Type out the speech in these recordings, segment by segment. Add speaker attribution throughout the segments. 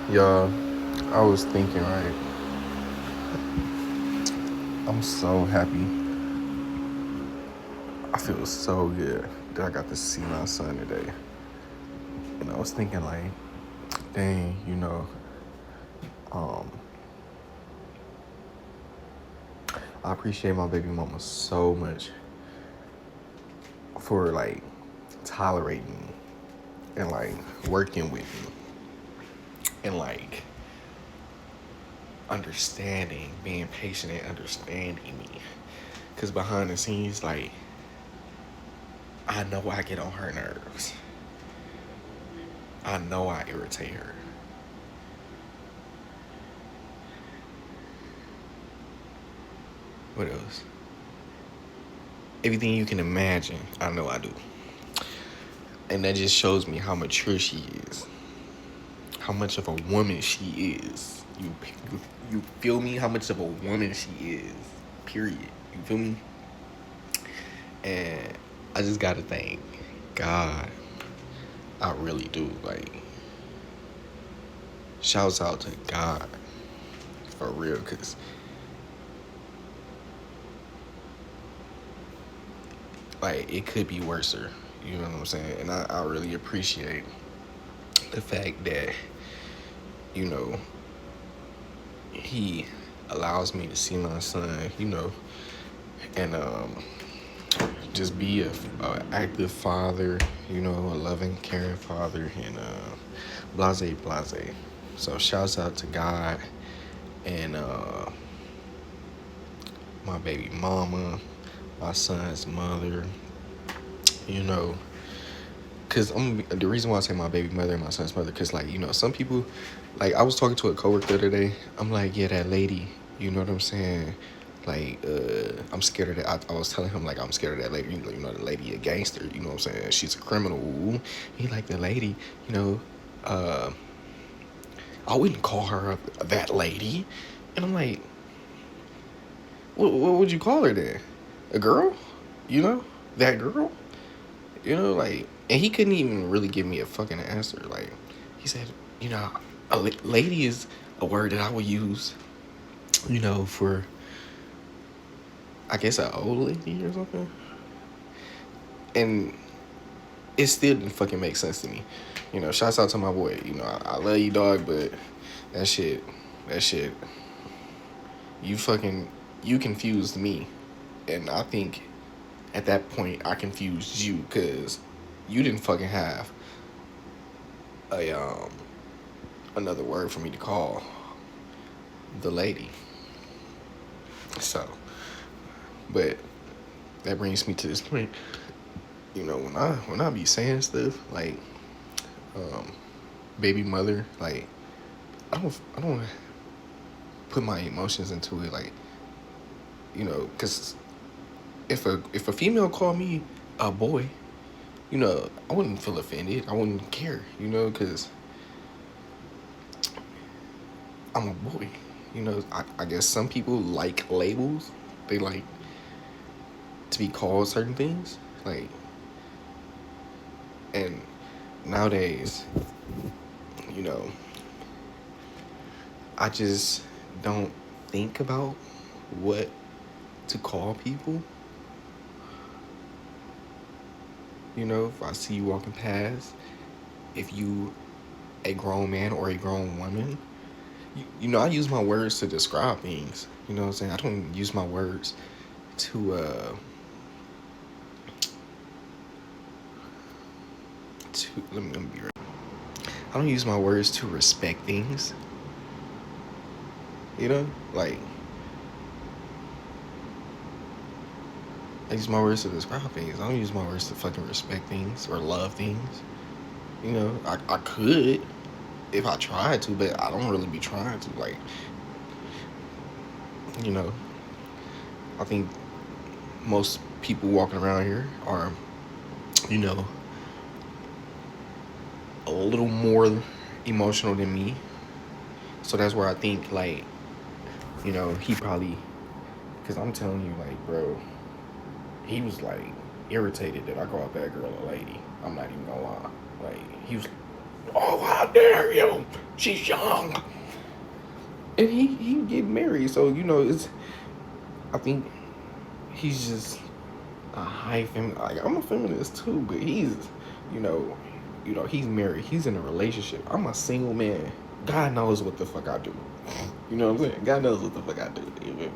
Speaker 1: Y'all, I was thinking, right? I'm so happy. I feel so good that I got to see my son today. And I was thinking, like, dang, um, I appreciate my baby mama so much for, like, tolerating me and, like, working with me and, like, understanding, being patient and understanding me. Because behind the scenes, like, I know I get on her nerves. I know I irritate her. What else? Everything you can imagine, I know I do. And that just shows me how mature she is. How much of a woman she is. You feel me? How much of a woman she is. Period. You feel me? And I just gotta thank God. I really do. Like, shouts out to God. For real, because like it could be worser. You know what I'm saying? And I really appreciate the fact that, you know, he allows me to see my son, and just be a active father, a loving, caring father, and blase. So shouts out to God and my baby mama, my son's mother, you know. Cause the reason why I say my baby mother and my son's mother, cause like some people, like I was talking to a coworker the other day. I'm like, yeah, that lady, you know what I'm saying? Like, I'm scared of that. I was telling him like I'm scared of that lady. The lady a gangster. You know what I'm saying? She's a criminal. Ooh. He like the lady. Uh, I wouldn't call her that lady. And I'm like, what would you call her then? A girl? That girl? Like, and he couldn't even really give me a fucking answer. Like, he said, a lady is a word that I would use, for, I guess, an old lady or something. And it still didn't fucking make sense to me. Shouts out to my boy. I love you, dog, but that shit, you confused me. And I think at that point, I confused you because you didn't fucking have another word for me to call the lady. So, but that brings me to this point. When I be saying stuff like baby mother, like I don't put my emotions into it, like because if a female called me a boy, I wouldn't feel offended. I wouldn't care, because I'm a boy. I guess some people like labels. They like to be called certain things. Like, and nowadays, you know, I just don't think about what to call people. If I see you walking past, if you a grown man or a grown woman, I use my words to describe things. You know what I'm saying? I don't use my words to let me be right. I don't use my words to respect things. Like I use my words to describe things. I don't use my words to fucking respect things or love things. I could if I tried to, but I don't really be trying to. Like, you know, I think most people walking around here are, you know, a little more emotional than me. So that's where I think, like, he probably, because I'm telling you, like, bro, he was, like, irritated that I called that girl a lady. I'm not even gonna lie. Like, he was, oh, how dare you? She's young. And he get married, so you know it's. I think he's just a high feminist. Like, I'm a feminist too, but you know, he's married. He's in a relationship. I'm a single man. God knows what the fuck I do. You know what I'm saying? God knows what the fuck I do. You feel me?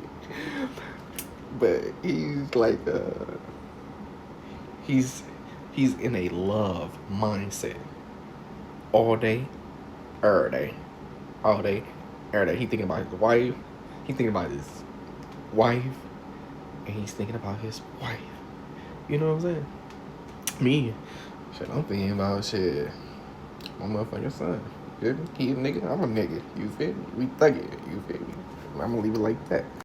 Speaker 1: But he's like, he's in a love mindset all day, every day, all day, every day. He thinking about his wife. He thinking about his wife, and he's thinking about his wife. You know what I'm saying? Me, shit, I'm thinking about shit. My motherfucking son. You feel me? He a nigga, I'm a nigga. You feel me? We thuggin'. You feel me? I'm gonna leave it like that.